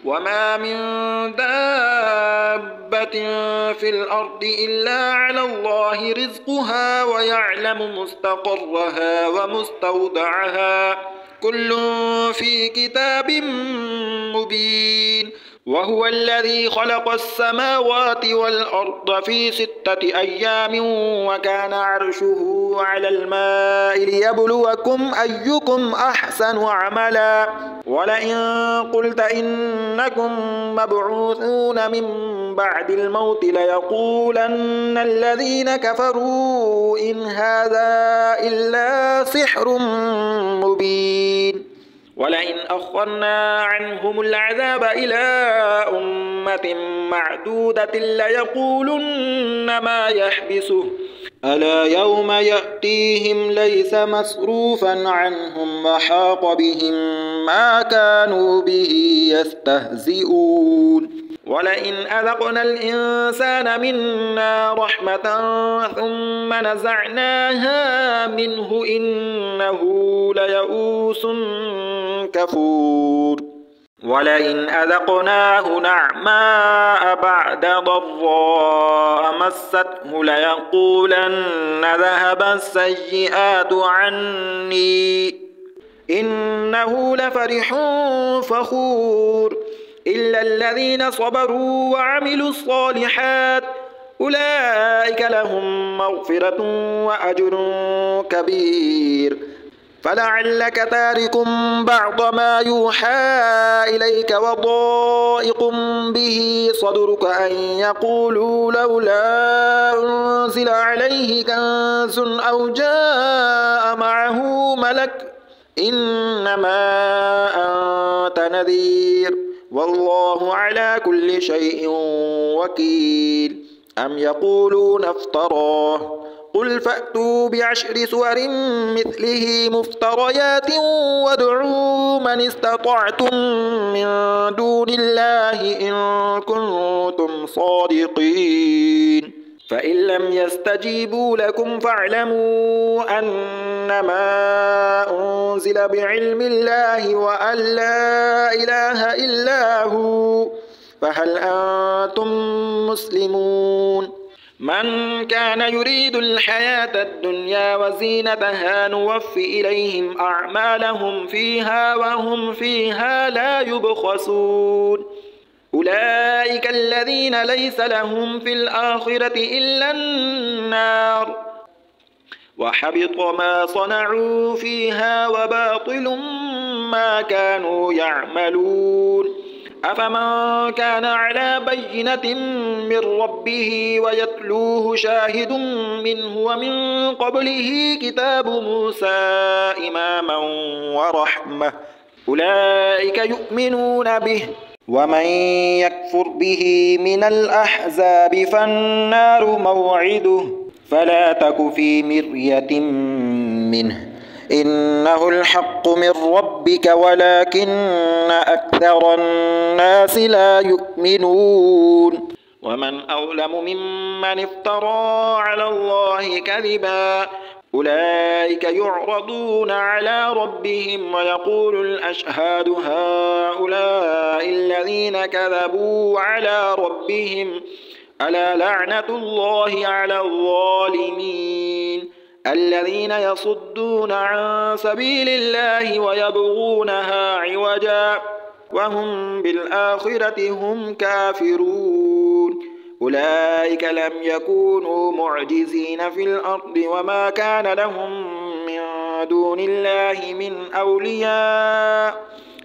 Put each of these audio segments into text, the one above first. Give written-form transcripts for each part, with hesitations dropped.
وما من دابة في الأرض إلا على الله رزقها ويعلم مستقرها ومستودعها كل في كتاب مبين. وهو الذي خلق السماوات والأرض في 6 أيام وكان عرشه على الماء ليبلوكم أيكم أحسن عملا. ولئن قلت إنكم مبعوثون من بعد الموت ليقولن الذين كفروا إن هذا إلا سحر مبين. ولئن أخرنا عنهم العذاب إلى أمة معدودة ليقولن ما يحبسه ألا يوم يأتيهم ليس مصروفا عنهم وحاق بهم ما كانوا به يستهزئون. ولئن أذقنا الإنسان منا رحمة ثم نزعناها منه إنه ليئوس كفور. ولئن أذقناه نعماء بعد ضراء مسته ليقولن ذهب السيئات عني إنه لفرح فخور. إلا الذين صبروا وعملوا الصالحات أولئك لهم مغفرة وأجر كبير. فلعلك تارك بعض ما يوحى إليك وضائق به صدرك أن يقولوا لولا أنزل عليه كنز أو جاء معه ملك إنما أنت نذير والله على كل شيء وكيل. أم يقولون افتراه قل فأتوا ب10 سور مثله مفتريات وادعوا من استطعتم من دون الله إن كنتم صادقين. فإن لم يستجيبوا لكم فاعلموا أنما أنزل بعلم الله وأن لا إله إلا هو فهل أنتم مسلمون. من كان يريد الحياة الدنيا وزينتها نوفي إليهم أعمالهم فيها وهم فيها لا يبخسون. أولئك الذين ليس لهم في الآخرة إلا النار وحبط ما صنعوا فيها وباطل ما كانوا يعملون. أفمن كان على بينة من ربه ويتلوه شاهد منه ومن قبله كتاب موسى إماما ورحمة أولئك يؤمنون به. ومن يكفر به من الأحزاب فالنار موعده فلا تك في مرية منه إنه الحق من ربك ولكن أكثر الناس لا يؤمنون. ومن أظلم ممن افترى على الله كذبا أولئك يعرضون على ربهم ويقول الأشهاد هؤلاء الذين كذبوا على ربهم ألا لعنة الله على الظالمين الذين يصدون عن سبيل الله ويبغونها عوجا وهم بالآخرة هم كافرون. أولئك لم يكونوا معجزين في الأرض وما كان لهم من دون الله من أولياء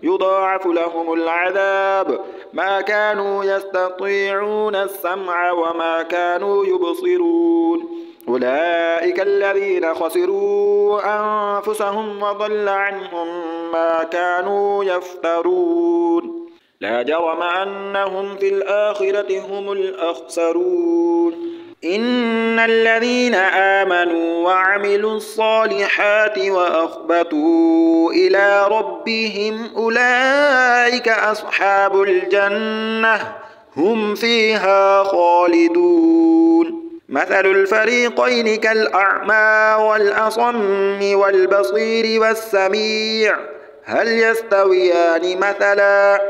يضاعف لهم العذاب ما كانوا يستطيعون السمع وما كانوا يبصرون. أولئك الذين خسروا أنفسهم وضل عنهم ما كانوا يفترون. لا جرم أنهم في الآخرة هم الأخسرون. إن الذين آمنوا وعملوا الصالحات وأخبتوا إلى ربهم أولئك أصحاب الجنة هم فيها خالدون. مثل الفريقين كالأعمى والأصم والبصير والسميع هل يستويان مثلا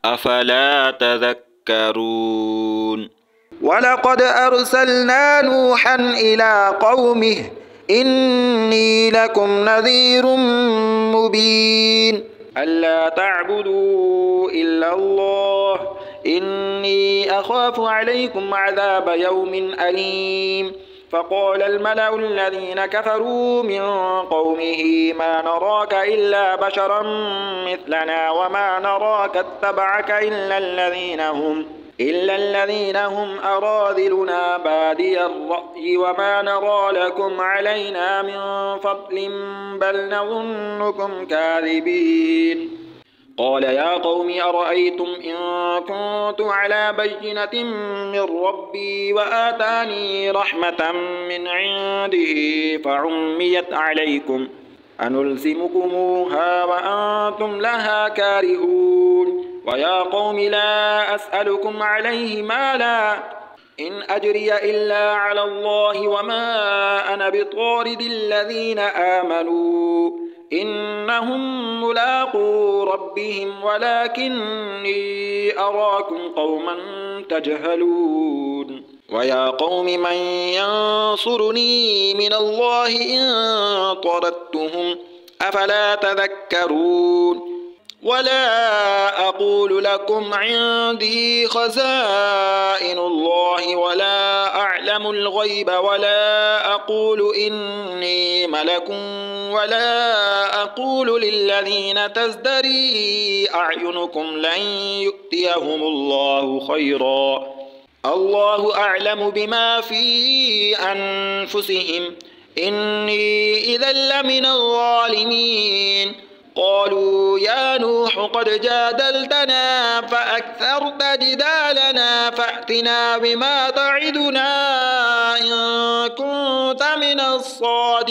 أفلا تذكرون ولقد أرسلنا نوحا إلى قومه إني لكم نذير مبين ألا تعبدوا إلا الله إني أخاف عليكم عذاب يوم أليم فقال الملأ الذين كفروا من قومه ما نراك إلا بشرا مثلنا وما نراك اتبعك إلا الذين هم أراذلنا بادي الرأي وما نرى لكم علينا من فضل بل نظنكم كاذبين قال يا قوم أرأيتم إن كنت على بينة من ربي وآتاني رحمة من عنده فعميت عليكم أنلزمكموها وأنتم لها كارهون ويا قوم لا أسألكم عليه مالا إن أجري إلا على الله وما أنا بطارد الذين آمنوا إنهم ملاقو ربهم ولكني أراكم قوما تجهلون ويا قوم من ينصرني من الله إن طردتهم أفلا تذكرون ولا أقول لكم عندي خزائن الله ولا أعلم الغيب ولا أقول إني ملك ولا أقول للذين تزدري أعينكم لن يؤتيهم الله خيرا الله أعلم بما في أنفسهم إني إذا لمن الظالمين قالوا يا نوح قد جادلتنا فأكثرت جدالنا فأتنا بما تعدنا إن كنت من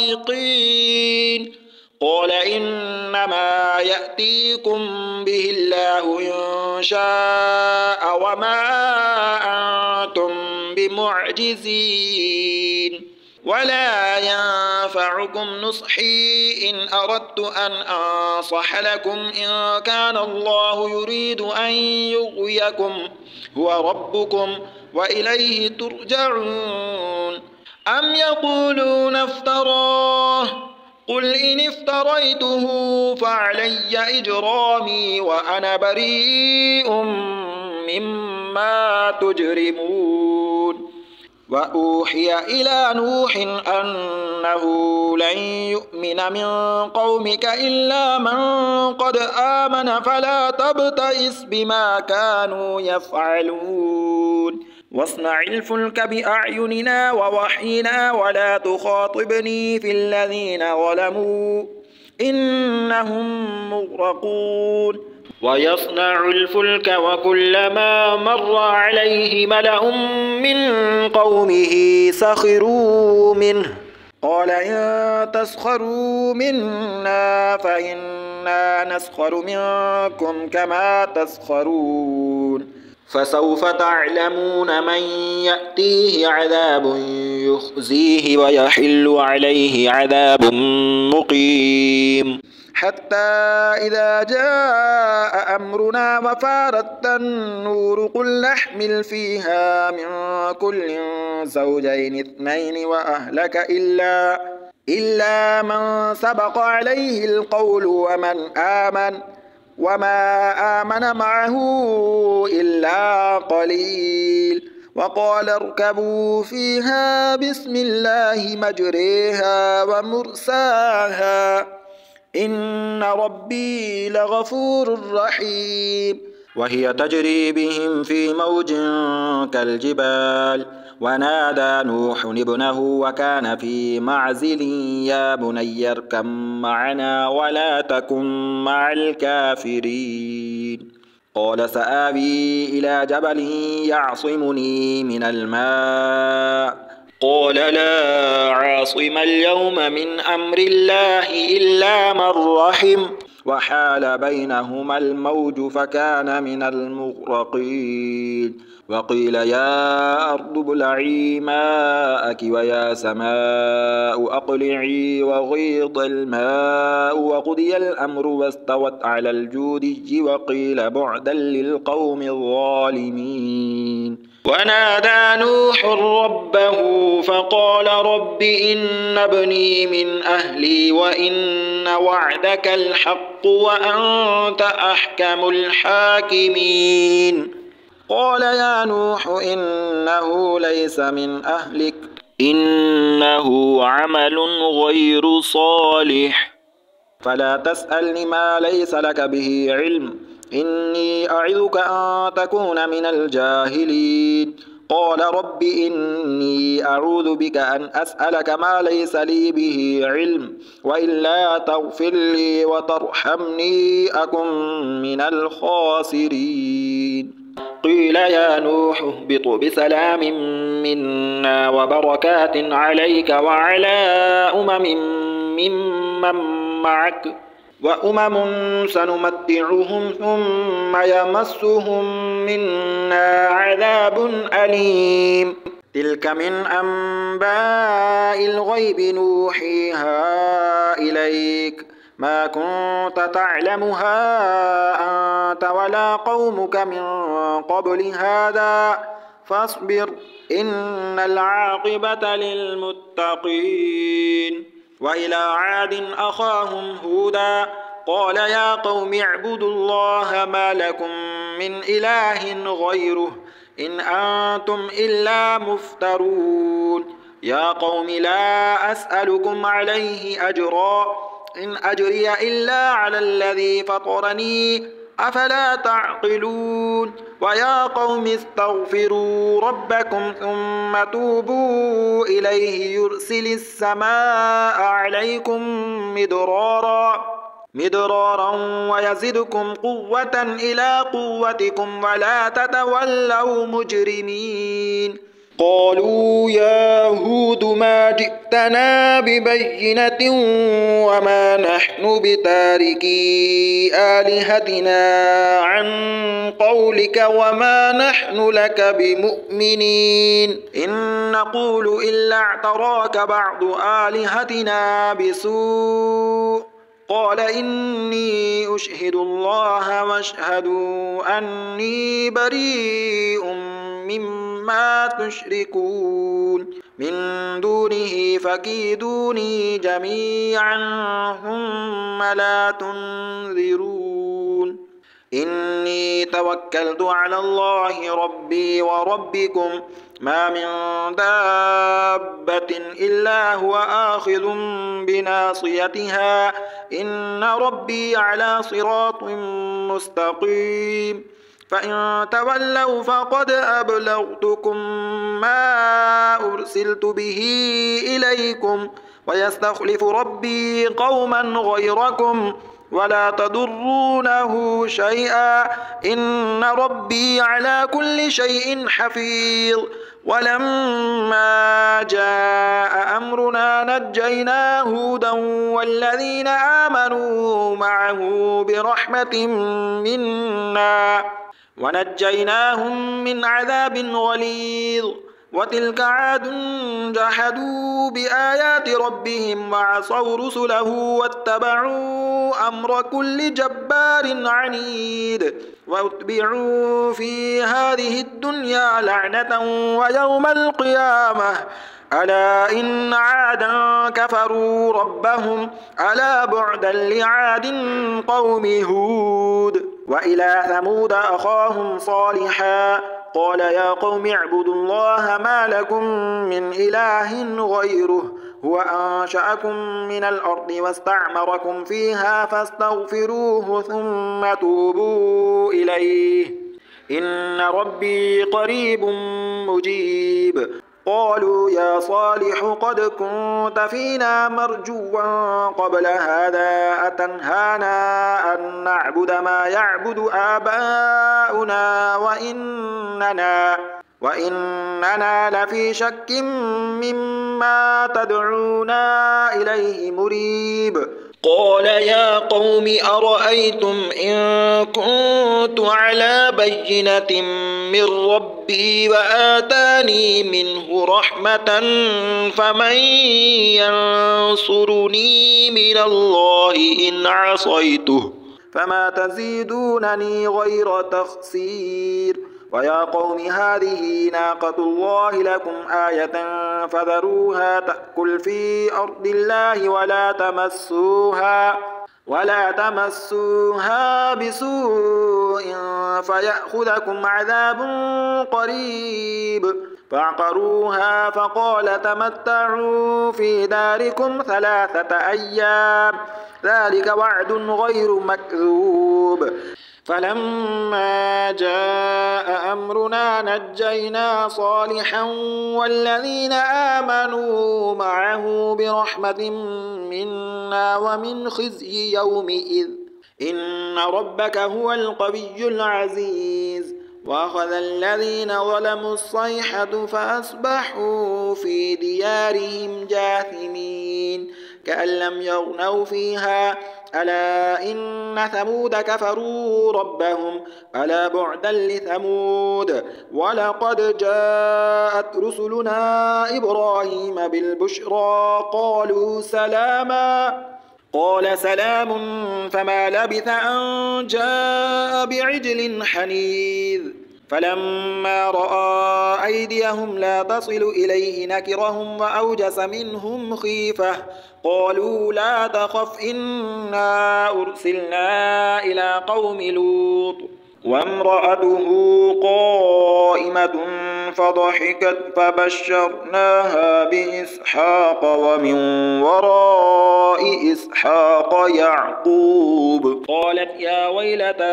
الصادقين قال إنما يأتيكم به الله إن شاء وما أنتم بمعجزين ولا ينفعكم نصحي إن أردت أن أنصح لكم إن كان الله يريد أن يغويكم هو ربكم وإليه ترجعون أم يقولون افتراه قل إن افتريته فعلي إجرامي وأنا بريء مما تجرمون وأوحي إلى نوح أنه لن يؤمن من قومك إلا من قد آمن فلا تبتئس بما كانوا يفعلون واصنع الفلك بأعيننا ووحينا ولا تخاطبني في الذين ظلموا إنهم مغرقون ويصنع الفلك وكلما مر عليه ملأ من قومه سخروا منه قال إن تسخروا منا فإنا نسخر منكم كما تسخرون فسوف تعلمون من يأتيه عذاب يخزيه ويحل عليه عذاب مقيم حتى إذا جاء أمرنا وفارت النور قل نحمل فيها من كل زوجين اثنين وأهلك إلا من سبق عليه القول ومن آمن وما آمن معه إلا قليل وقال اركبوا فيها بسم الله مجريها ومرساها إن ربي لغفور رحيم وهي تجري بهم في موج كالجبال ونادى نوح ابنه وكان في معزل يا بني اركب معنا ولا تكن مع الكافرين قال سآوي إلى جبل يعصمني من الماء قال لا عاصم اليوم من أمر الله إلا من رحم وحال بينهما الموج فكان من المغرقين وقيل يا أرض ابلعي ماءك ويا سماء أقلعي وغيض الماء وقضي الأمر واستوت على الجودي وقيل بعدا للقوم الظالمين ونادى نوح ربه فقال رب إن ابني من أهلي وإن وعدك الحق وأنت أحكم الحاكمين قال يا نوح إنه ليس من أهلك إنه عمل غير صالح فلا تسألني ما ليس لك به علم إني أعظك أن تكون من الجاهلين قال رب إني أعوذ بك أن أسألك ما ليس لي به علم وإلا تغفر لي وترحمني أكن من الخاسرين قيل يا نوح اهبط بسلام منا وبركات عليك وعلى ممن معك وأمم سنمتعهم ثم يمسهم منا عذاب أليم تلك من أنباء الغيب نوحيها إليك ما كنت تعلمها أنت ولا قومك من قبل هذا فاصبر إن العاقبة للمتقين وإلى عاد أخاهم هودا قال يا قوم اعبدوا الله ما لكم من إله غيره إن أنتم إلا مفترون يا قوم لا أسألكم عليه أجرا إن أجري إلا على الذي فطرني أفلا تعقلون ويا قوم استغفروا ربكم ثم توبوا إليه يرسل السماء عليكم مدرارا ويزدكم قوة إلى قوتكم ولا تتولوا مجرمين قالوا يا هود ما جئتنا ببينة وما نحن بتاركي آلهتنا عن قولك وما نحن لك بمؤمنين إن نقول إلا اعتراك بعض آلهتنا بسوء قال إني أشهد الله واشهدوا أني بريء مما تشركون من دونه فكيدوني جميعا ثم لا تنذرون إني توكلت على الله ربي وربكم ما من دابة إلا هو آخذ بناصيتها إن ربي على صراط مستقيم فإن تولوا فقد أبلغتكم ما أرسلت به إليكم ويستخلف ربي قوما غيركم ولا تضرونه شيئا إن ربي على كل شيء حفيظ ولما جاء أمرنا نجينا هودا والذين آمنوا معه برحمة منا ونجيناهم من عذاب غليظ وتلك عاد جحدوا بآيات ربهم وعصوا رسله واتبعوا أمر كل جبار عنيد واتبعوا في هذه الدنيا لعنة ويوم القيامة ألا إن عادا كفروا ربهم ألا بعدا لعاد قوم هود وإلى ثمود أخاهم صالحا قال يا قوم اعبدوا الله ما لكم من إله غيره هو أنشأكم من الأرض واستعمركم فيها فاستغفروه ثم توبوا إليه إن ربي قريب مجيب قالوا يا صالح قد كنت فينا مرجوا قبل هذا أتنهانا أن نعبد ما يعبد آباؤنا وإننا لفي شك مما تدعونا إليه مريب قال يا قوم أرأيتم إن كنت على بينة من ربي وآتاني منه رحمة فمن ينصرني من الله إن عصيته فما تزيدونني غير تخسير ويا قوم هذه ناقة الله لكم آية فذروها تأكل في أرض الله ولا تمسوها بسوء فيأخذكم عذاب قريب فعقروها فقال تمتعوا في داركم 3 أيام ذلك وعد غير مكذوب فلما جاء أمرنا نجينا صالحا والذين آمنوا معه برحمة منا ومن خزي يومئذ إن ربك هو القوي العزيز وأخذ الذين ظلموا الصيحة فأصبحوا في ديارهم جاثمين كأن لم يغنوا فيها ألا إن ثمود كفروا ربهم ألا بعدا لثمود ولقد جاءت رسلنا إبراهيم بالبشرى قالوا سلاما قال سلام فما لبث أن جاء بعجل حنيذ فلما رأى أيديهم لا تصل إليه نكرهم وأوجس منهم خيفة قالوا لا تخف إنا أرسلنا إلى قوم لوط وامرأته قائمة فضحكت فبشرناها بإسحاق ومن وراء إسحاق يعقوب قالت يا ويلتى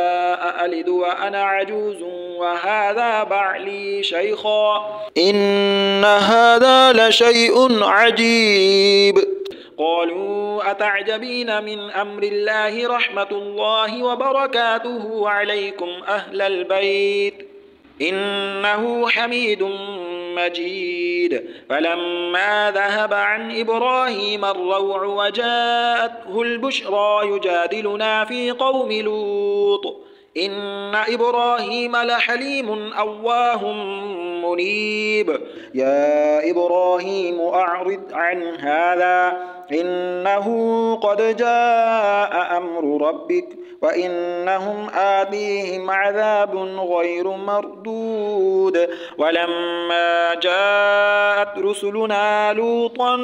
أألد وأنا عجوز وهذا بعلي شيخا إن هذا لشيء عجيب قالوا أتعجبين من أمر الله رحمة الله وبركاته عليكم أهل البيت إنه حميد مجيد فلما ذهب عن إبراهيم الروع وجاءته البشرى يجادلنا في قوم لوط إن إبراهيم لحليم أواه منيب يا إبراهيم أعرض عن هذا إنه قد جاء أمر ربك وإنهم آتيهم عذاب غير مردود ولما جاءت رسلنا لوطا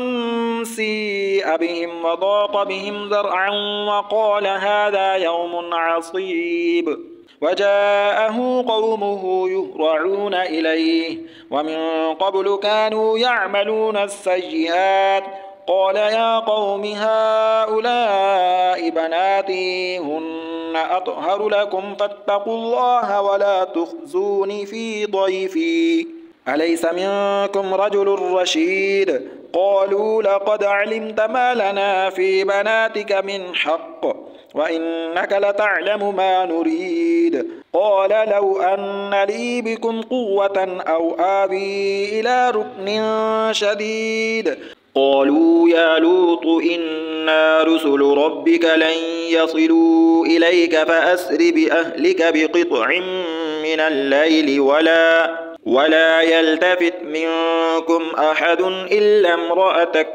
سيء بهم وضاق بهم ذرعا وقال هذا يوم عصيب وجاءه قومه يهرعون إليه ومن قبل كانوا يعملون السيئات قال يا قوم هؤلاء بناتي هن أطهر لكم فاتقوا الله ولا تخزوني في ضيفي أليس منكم رجل رشيد قالوا لقد علمت ما لنا في بناتك من حق وإنك لتعلم ما نريد قال لو أن لي بكم قوة أو آوي إلى ركن شديد قالوا يا لوط إنا رسل ربك لن يصلوا إليك فأسر بأهلك بقطع من الليل ولا يلتفت منكم أحد إلا امرأتك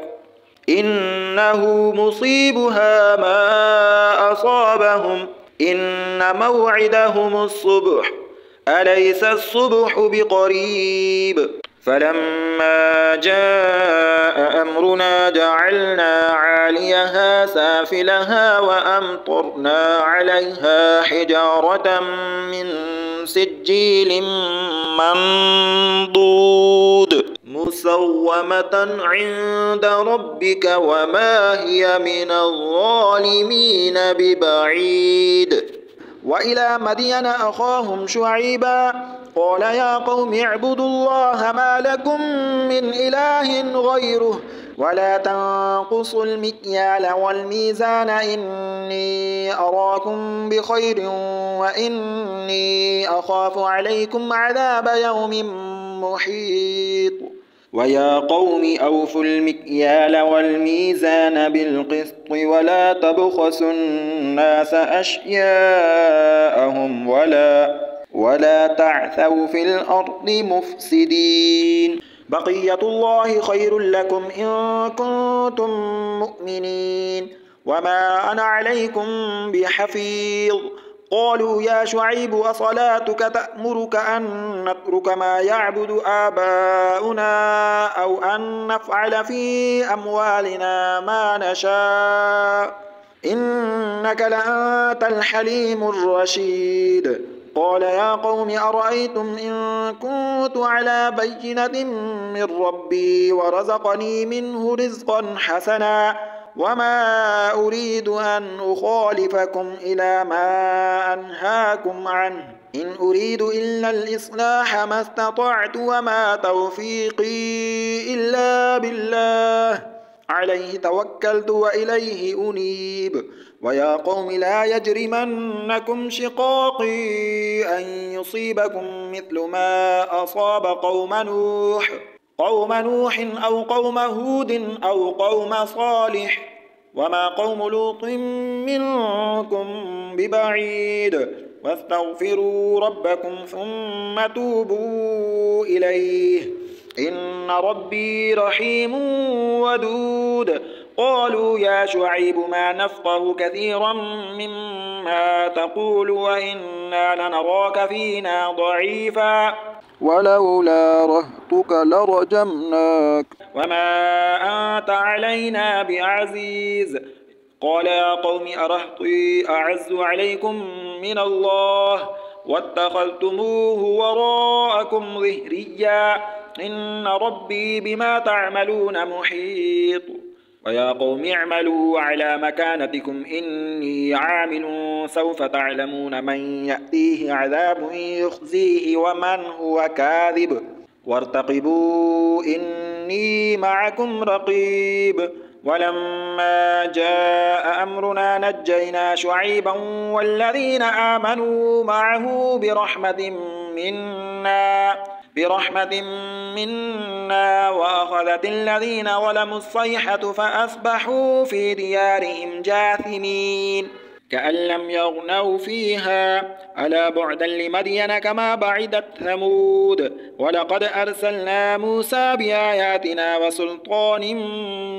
إنه مصيبها ما أصابهم إن موعدهم الصبح أليس الصبح بقريب فلما جاء أمرنا جعلنا عاليها سافلها وأمطرنا عليها حجارة من سجيل منضود مسومة عند ربك وما هي من الظالمين ببعيد وإلى مدين أخاهم شعيبا قال يا قوم اعبدوا الله ما لكم من إله غيره ولا تنقصوا المكيال والميزان إني أراكم بخير وإني أخاف عليكم عذاب يوم محيط ويا قوم أوفوا المكيال والميزان بالقسط ولا تبخسوا الناس أشياءهم ولا تعثوا في الأرض مفسدين. بقية الله خير لكم إن كنتم مؤمنين وما أنا عليكم بحفيظ. قالوا يا شعيب أصلاتك تأمرك أن نترك ما يعبد آباؤنا أو أن نفعل في أموالنا ما نشاء إنك لأنت الحليم الرشيد. قال يا قوم أرأيتم إن كنت على بينة من ربي ورزقني منه رزقا حسنا وما أريد أن أخالفكم إلى ما أنهاكم عنه إن أريد إلا الإصلاح ما استطعت وما توفيقي إلا بالله عليه توكلت وإليه أنيب. ويا قوم لا يجرمنكم شقاقي أن يصيبكم مثل ما أصاب قوم نوح أو قوم هود أو قوم صالح وما قوم لوط منكم ببعيد واستغفروا ربكم ثم توبوا إليه إن ربي رحيم ودود. قالوا يا شعيب ما نفقه كثيرا مما تقول وإنا لنراك فينا ضعيفا ولولا رهطك لرجمناك وما أنت علينا بعزيز. قال يا قوم أرهطي أعز عليكم من الله واتخذتموه وراءكم ظهريا إن ربي بما تعملون محيط. ويا قوم اعملوا على مكانتكم إني عامل سوف تعلمون من يأتيه عذاب يخزيه ومن هو كاذب وارتقبوا إني معكم رقيب. ولما جاء أمرنا نجينا شعيبا والذين آمنوا معه برحمة منا وأخذت الذين ظلموا الصيحة فأصبحوا في ديارهم جاثمين كأن لم يغنوا فيها ألا بعدا لمدين كما بعدت ثمود. ولقد أرسلنا موسى بآياتنا وسلطان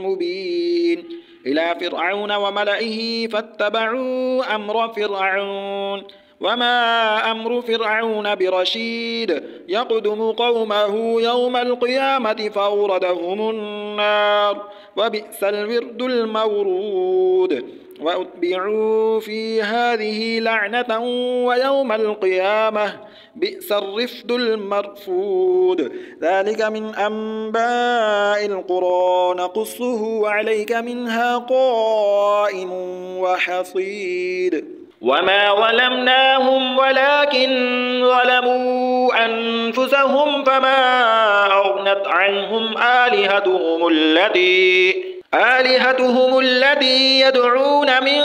مبين إلى فرعون وملئه فاتبعوا أمر فرعون وما أمر فرعون برشيد يقدم قومه يوم القيامة فأوردهم النار وبئس الورد المورود. وأتبعوا في هذه لعنة ويوم القيامة بئس الرفد المرفود. ذلك من أنباء القرى نقصه عليك منها قائم وحصيد. وما ظلمناهم ولكن ظلموا أنفسهم فما أغنت عنهم آلهتهم التي يدعون من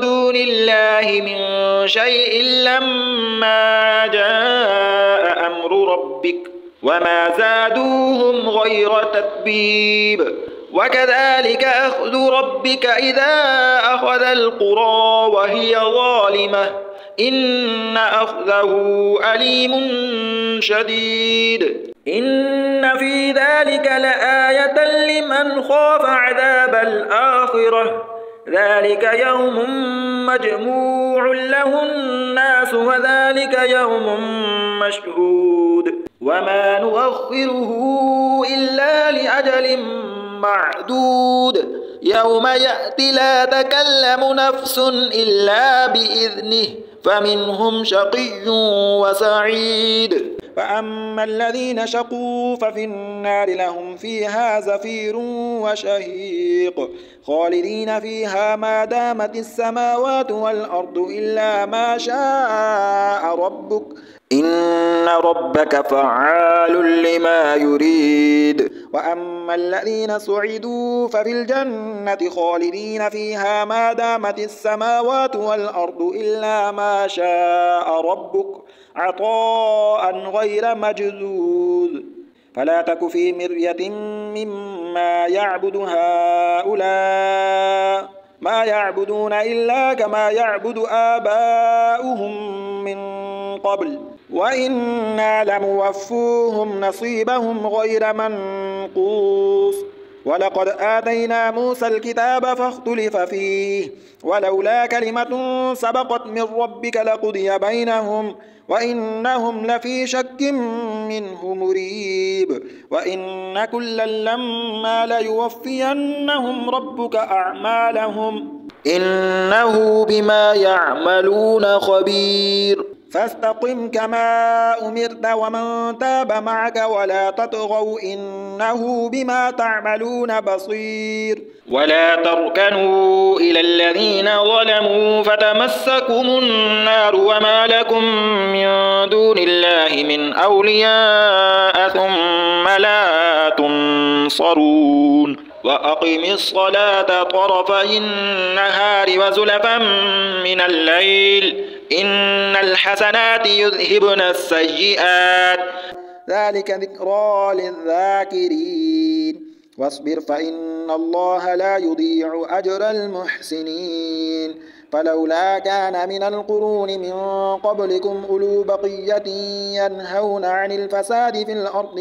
دون الله من شيء لما جاء أمر ربك وما زادوهم غير تتبيب. وكذلك أخذ ربك إذا أخذ القرى وهي ظالمة إن أخذه أليم شديد. إن في ذلك لآية لمن خاف عذاب الآخرة ذلك يوم مجموع له الناس وذلك يوم مشهود وما نؤخره إلا لأجل معدود يوم يأتي لا تكلم نفس إلا بإذنه فمنهم شقي وسعيد. فأما الذين شقوا ففي النار لهم فيها زفير وشهيق خالدين فيها ما دامت السماوات والأرض إلا ما شاء ربك إن ربك فعال لما يريد. وأما الذين سعدوا ففي الجنة خالدين فيها ما دامت السماوات والأرض إلا ما شاء ربك عطاء غير مجذوذ. فلا تك في مرية مما يعبد هؤلاء ما يعبدون إلا كما يعبد آباؤهم من قبل وإنا لموفوهم نصيبهم غير منقوص ولقد آتينا موسى الكتاب فاختلف فيه ولولا كلمة سبقت من ربك لقضي بينهم وإنهم لفي شك منه مريب وإن كلا لما ليوفينهم ربك أعمالهم إنه بما يعملون خبير فاستقم كما أمرت ومن تاب معك ولا تطغوا إنه بما تعملون بصير ولا تركنوا إلى الذين ظلموا فتمسكم النار وما لكم من دون الله من أولياء ثم لا تنصرون وأقم الصلاة طرفي النهار وزلفا من الليل إن الحسنات يذهبن السيئات ذلك ذكرى للذاكرين واصبر فإن الله لا يضيع أجر المحسنين فلولا كان من القرون من قبلكم أولو بقية ينهون عن الفساد في الأرض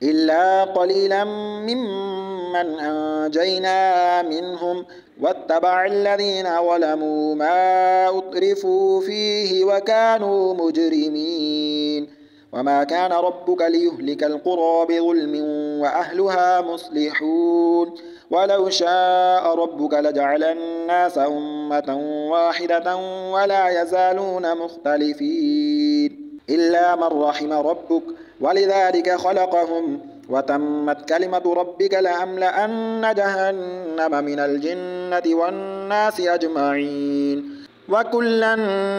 إلا قليلا ممن أنجينا منهم واتبع الذين ظلموا ما أترفوا فيه وكانوا مجرمين وما كان ربك ليهلك القرى بظلم وأهلها مصلحون ولو شاء ربك لجعل الناس أمة واحدة ولا يزالون مختلفين إلا من رحم ربك ولذلك خلقهم وتمت كلمة ربك لأملأن جهنم من الجنة والناس أجمعين وكلا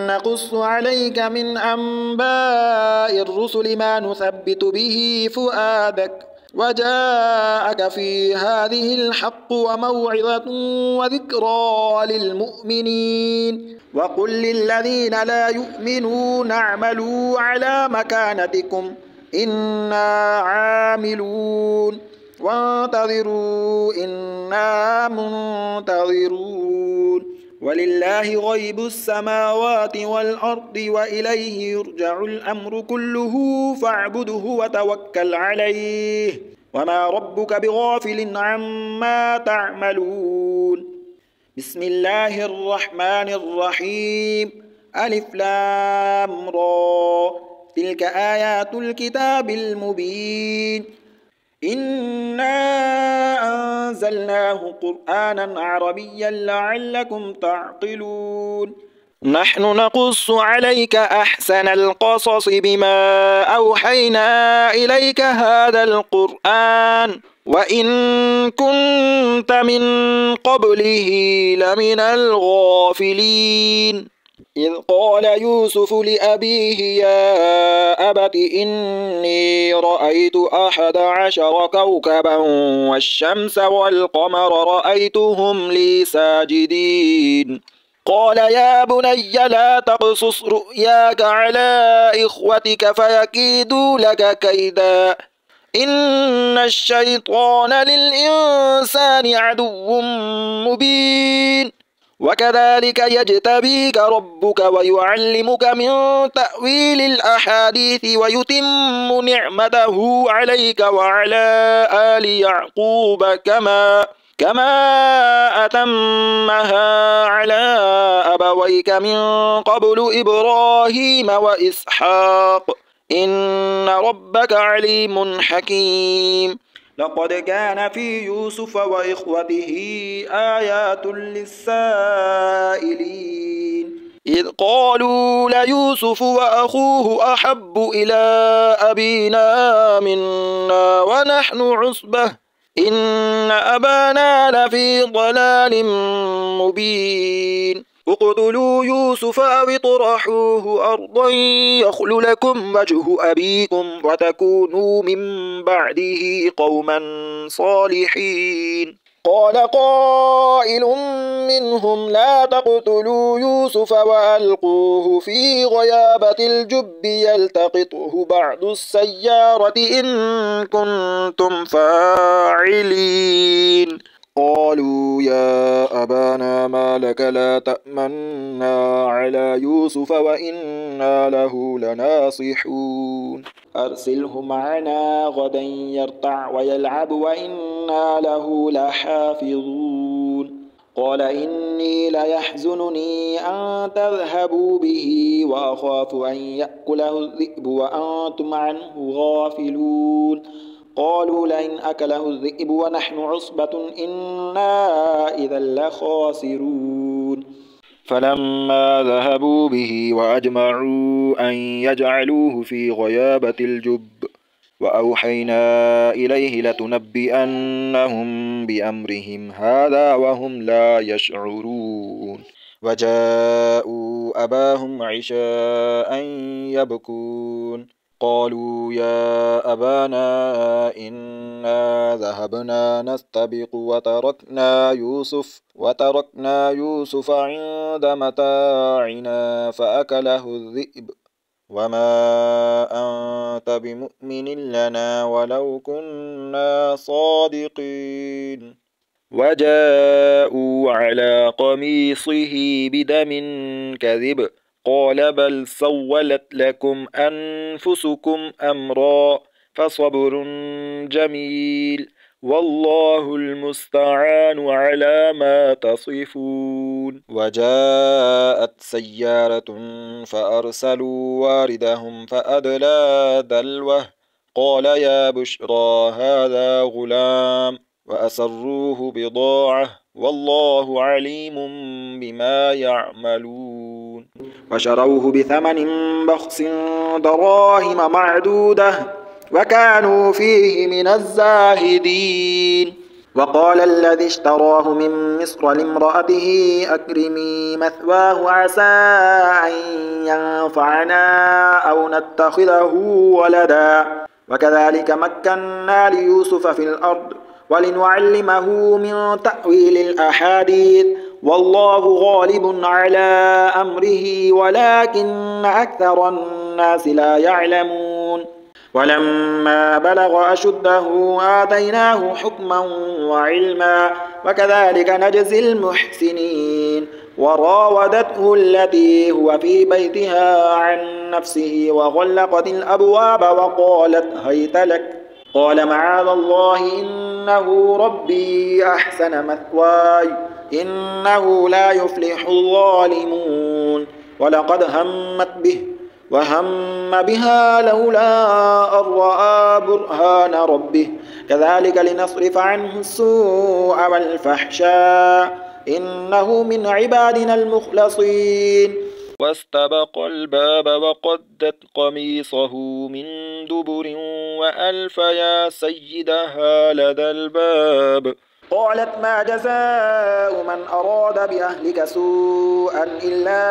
نقص عليك من أنباء الرسل ما نثبت به فؤادك وجاءك في هذه الحق وموعظة وذكرى للمؤمنين وقل للذين لا يؤمنون اعملوا على مكانتكم إنا عاملون وانتظروا إنا منتظرون ولله غيب السماوات والأرض وإليه يرجع الأمر كله فاعبده وتوكل عليه وما ربك بغافل عما تعملون بسم الله الرحمن الرحيم ألف لام را تلك آيات الكتاب المبين إنا أنزلناه قرآنا عربيا لعلكم تعقلون نحن نقص عليك أحسن القصص بما أوحينا إليك هذا القرآن وإن كنت من قبله لمن الغافلين إذ قال يوسف لأبيه يا أبت إني رأيت 11 كوكبا والشمس والقمر رأيتهم لي ساجدين قال يا بني لا تقصص رؤياك على إخوتك فيكيدوا لك كيدا إن الشيطان للإنسان عدو مبين وكذلك يجتبيك ربك ويعلمك من تأويل الأحاديث ويتم نعمته عليك وعلى آل يعقوب كما أتمها على أبويك من قبل إبراهيم وإسحاق إن ربك عليم حكيم لقد كان في يوسف وإخوته آيات للسائلين إذ قالوا ليوسف وأخوه أحب إلى أبينا منا ونحن عصبة إن أبانا لفي ضلال مبين اقتلوا يوسف أو اطرحوه أرضا يخل لكم وجه أبيكم وتكونوا من بعده قوما صالحين قال قائل منهم لا تقتلوا يوسف وألقوه في غيابة الجب يلتقطه بعض السيارة إن كنتم فاعلين. قالوا يا أبانا ما لك لا تأمنا على يوسف وإنا له لناصحون. أرسله معنا غدا يرتع ويلعب وإنا له لحافظون. قال إني ليحزنني أن تذهبوا به وأخاف أن يأكله الذئب وأنتم عنه غافلون. قالوا لئن أكله الذئب ونحن عصبة إنا إذا لخاسرون. فلما ذهبوا به وأجمعوا أن يجعلوه في غيابة الجب وأوحينا إليه لتنبئنهم بأمرهم هذا وهم لا يشعرون. وجاءوا أباهم عشاء يبكون. قالوا يا أبانا إنا ذهبنا نستبق وتركنا يوسف عند متاعنا فأكله الذئب وما أنت بمؤمن لنا ولو كنا صادقين. وجاءوا على قميصه بدم كذب قال بل سولت لكم أنفسكم أمرا فصبر جميل والله المستعان على ما تصفون. وجاءت سيارة فأرسلوا واردهم فأدلى دلوه قال يا بشرى هذا غلام وأسروه بضاعة والله عليم بما يعملون. وشروه بثمن بخس دراهم معدودة وكانوا فيه من الزاهدين. وقال الذي اشتراه من مصر لامرأته أكرمي مثواه عسى أن ينفعنا أو نتخذه ولدا وكذلك مكنا ليوسف في الأرض ولنعلمه من تأويل الأحاديث والله غالب على أمره ولكن أكثر الناس لا يعلمون. ولما بلغ أشده آتيناه حكما وعلما وكذلك نجزي المحسنين. وراودته التي هو في بيتها عن نفسه وغلقت الأبواب وقالت هيت لك قال معاذ الله إنه ربي أحسن مثواي إنه لا يفلح الظالمون. ولقد همت به وهم بها لولا أن رأى برهان ربه كذلك لنصرف عنه السوء والفحشاء إنه من عبادنا المخلصين. واستبق الباب وقدت قميصه من دبر وألف يا سيدها لدى الباب. قالت ما جزاء من أراد بأهلك سوءا إلا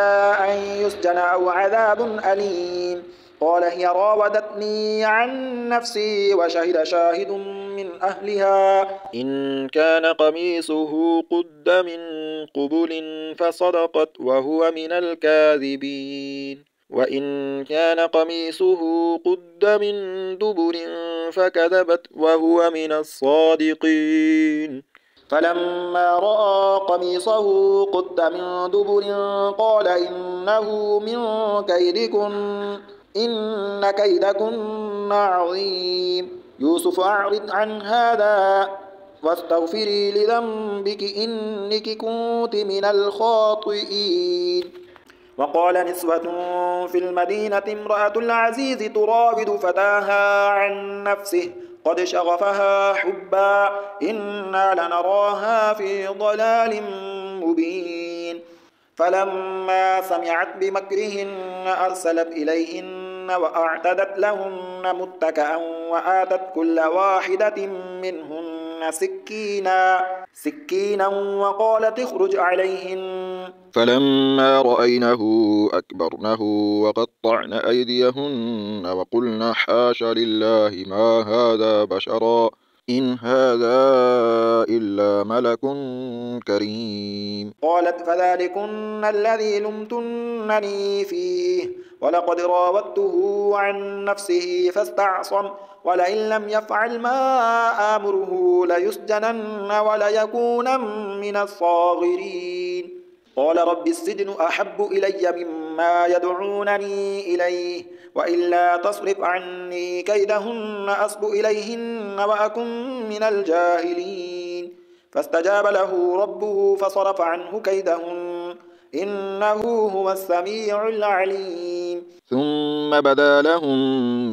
أن يسجن أو عذاب أليم. قال هي راودتني عن نفسي وشهد شاهد من أهلها إن كان قميصه قد من قبل فصدقت وهو من الكاذبين وإن كان قميصه قد من دبر فكذبت وهو من الصادقين. فلما رأى قميصه قد من دبر قال إنه من كيدكن إن كيدكن عظيم. يوسف أعرض عن هذا واستغفري لذنبك إنك كنت من الخاطئين. وقال نسوة في المدينة امرأة العزيز تراود فتاها عن نفسه قد شغفها حبا إنا لنراها في ضلال مبين. فلما سمعت بمكرهن أرسلت إليهن وأعتدت لهن متكئا وآتت كل واحدة منهن سكينا وقالت اخرج عليهن. فلما رأينه أكبرنه وقطعن أيديهن وقلن حاش لله ما هذا بشرا إن هذا إلا ملك كريم. قالت فذلكن الذي لمتنني فيه ولقد راودته عن نفسه فاستعصم ولئن لم يفعل ما آمره ليسجنن وليكون من الصاغرين. قال رب السجن أحب إلي مما يدعونني إليه وإلا تصرف عني كيدهن أصب إليهن وأكن من الجاهلين. فاستجاب له ربه فصرف عنه كيدهن إنه هو السميع العليم. ثم بدا لهم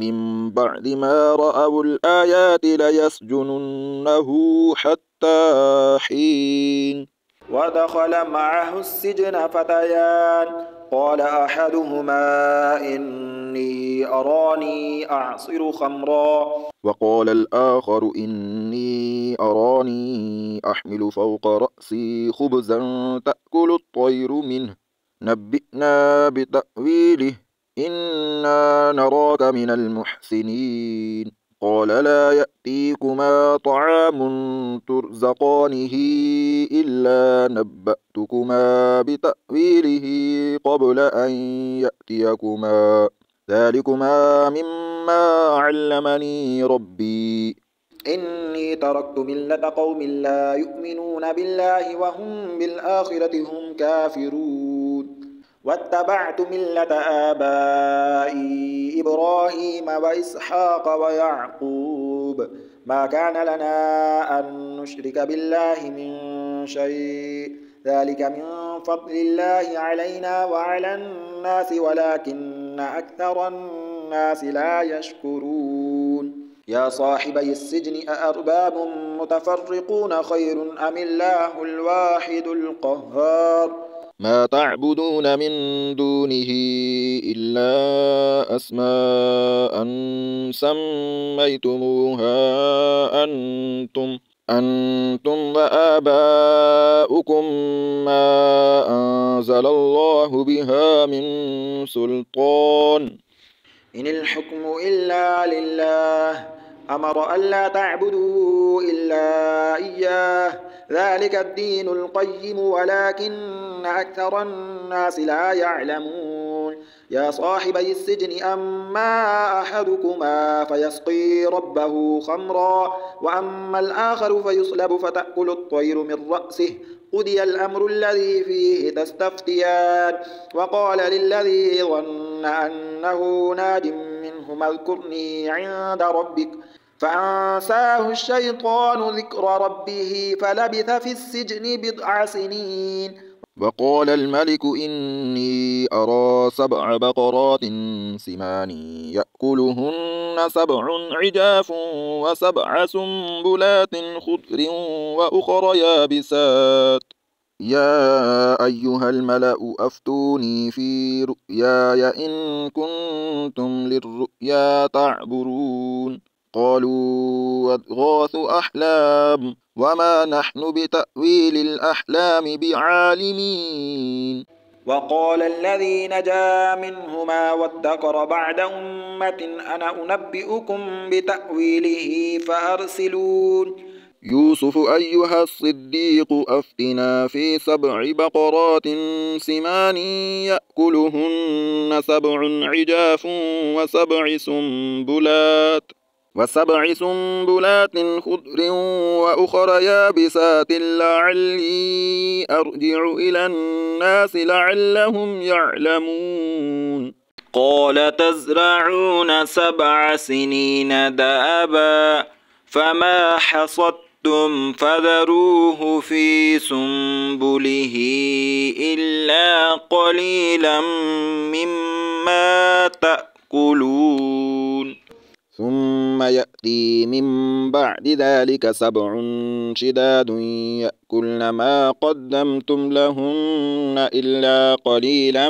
من بعد ما رأوا الآيات ليسجننه حتى حين. ودخل معه السجن فتيان قال أحدهما إني أراني أعصر خمرا وقال الآخر إني أراني أحمل فوق رأسي خبزا تأكل الطير منه نبئنا بتأويله إنا نراك من المحسنين. قال لا يأتيكما طعام ترزقانه إلا نبأتكما بتأويله قبل أن يأتيكما ذلكما مما علمني ربي إني تركت ملة قوم لا يؤمنون بالله وهم بالآخرة هم كافرون واتبعت ملة آبائي إبراهيم وإسحاق ويعقوب ما كان لنا أن نشرك بالله من شيء ذلك من فضل الله علينا وعلى الناس ولكن أكثر الناس لا يشكرون. يا صاحبي السجن أأرباب متفرقون خير أم الله الواحد القهار. ما تعبدون من دونه إلا أسماء سميتموها أنتم وآباؤكم ما أنزل الله بها من سلطان إن الحكم إلا لله أمر ألا تعبدوا إلا إياه ذلك الدين القيم ولكن أكثر الناس لا يعلمون. يا صاحبي السجن أما أحدكما فيسقي ربه خمرا وأما الآخر فيصلب فتأكل الطير من رأسه قضي الأمر الذي فيه تستفتيان. وقال للذي ظن أنه ناج منهما اذكرني عند ربك فأنساه الشيطان ذكر ربه فلبث في السجن بضع سنين. وقال الملك إني أرى 7 بقرات سمان يأكلهن 7 عجاف و7 سنبلات خضر وأخر يابسات يا أيها الملأ أفتوني في رؤياي إن كنتم للرؤيا تعبرون. قالوا أضغاث أحلام وما نحن بتأويل الأحلام بعالمين. وقال الذي نجا منهما وادكر بعد أمة أنا أنبئكم بتأويله فأرسلون. يوسف أيها الصديق أفتنا في 7 بقرات سمان يأكلهن 7 عجاف و7 سنبلات خضر وأخر يابسات لعلي أرجع إلى الناس لعلهم يعلمون. قال تزرعون 7 سنين دأبا فما حصدتم فذروه في سنبله إلا قليلا مما تأكلون. ثم يأتي من بعد ذلك 7 شداد يأكلن ما قدمتم لهن إلا قليلا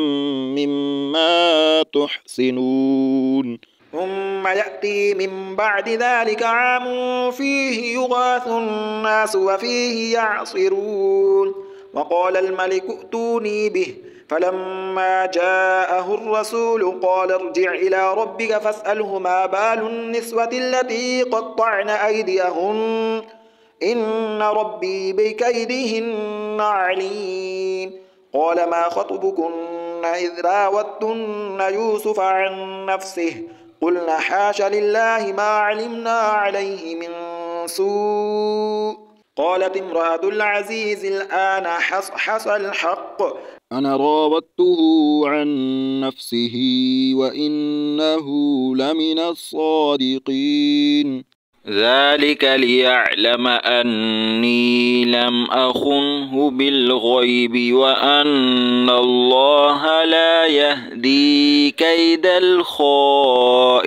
مما تحصنون. ثم يأتي من بعد ذلك عام فيه يغاث الناس وفيه يعصرون. وقال الملك ائتوني به فلما جاءه الرسول قال ارجع إلى ربك فاسأله ما بال النسوة التي قطعن أيديهن إن ربي بكيدهن عليم. قال ما خطبكن إذ راوتن يوسف عن نفسه قلنا حاش لله ما علمنا عليه من سوء. قالت امرأة العزيز الآن حصل الحق أنا راودته عن نفسه وإنه لمن الصادقين. ذلك ليعلم أني لم أخنه بالغيب وأن الله لا يهدي كيد الخائنين.